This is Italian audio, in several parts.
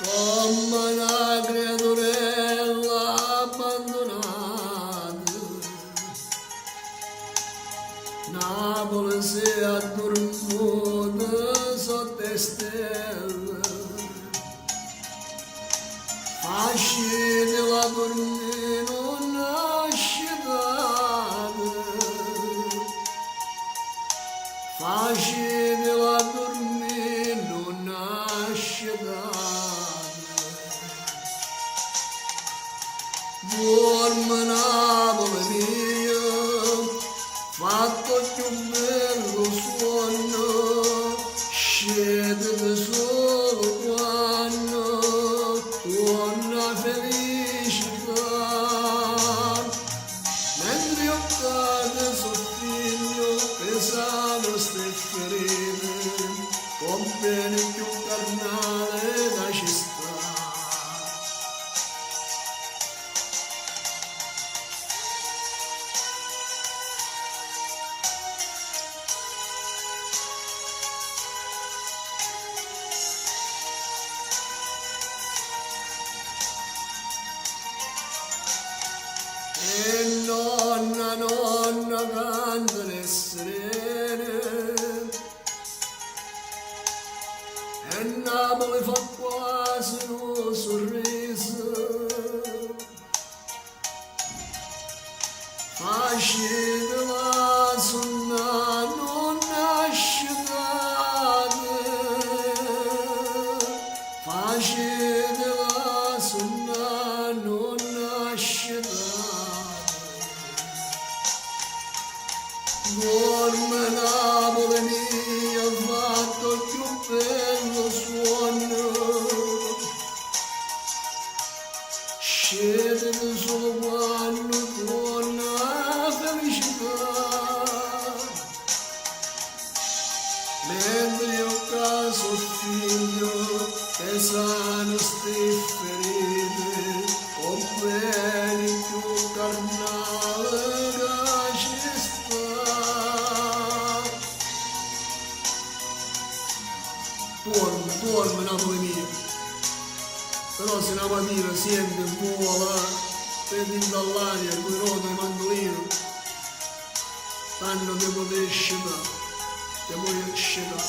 come una creaturella abbandonata. Napoli si è addormuta sotto le stelle, fascina la dormire non nasce data, fascina la dormire non nasce data. Dorme Napoli mia, fatto più bello suono, scende solo quando torna felicità. Mentre io cade soffiglio, pesano ste ferite, con bene più carnale da ci sta. E nonna, nonna, canta le sirene, e Napoli fa quasi un sorriso, facile la sonna non nasce date, facile la sonna non nasce date. Dorme Napoli mia, fatto il più bello suono, scende solo quando torna felicità. Mentre io caso figlio, pesano ste ferite, con bene più carnale che ci sta. Dorme, dorme Napoli mia, però se una mattina sente vola, vedi dall'aria con rota di mandolino, tanto devo scendere, devo scendere.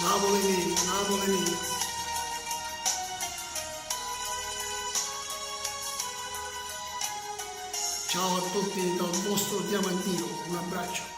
Napoli mia, Napoli mia. Ciao a tutti dal vostro Diamantino, un abbraccio.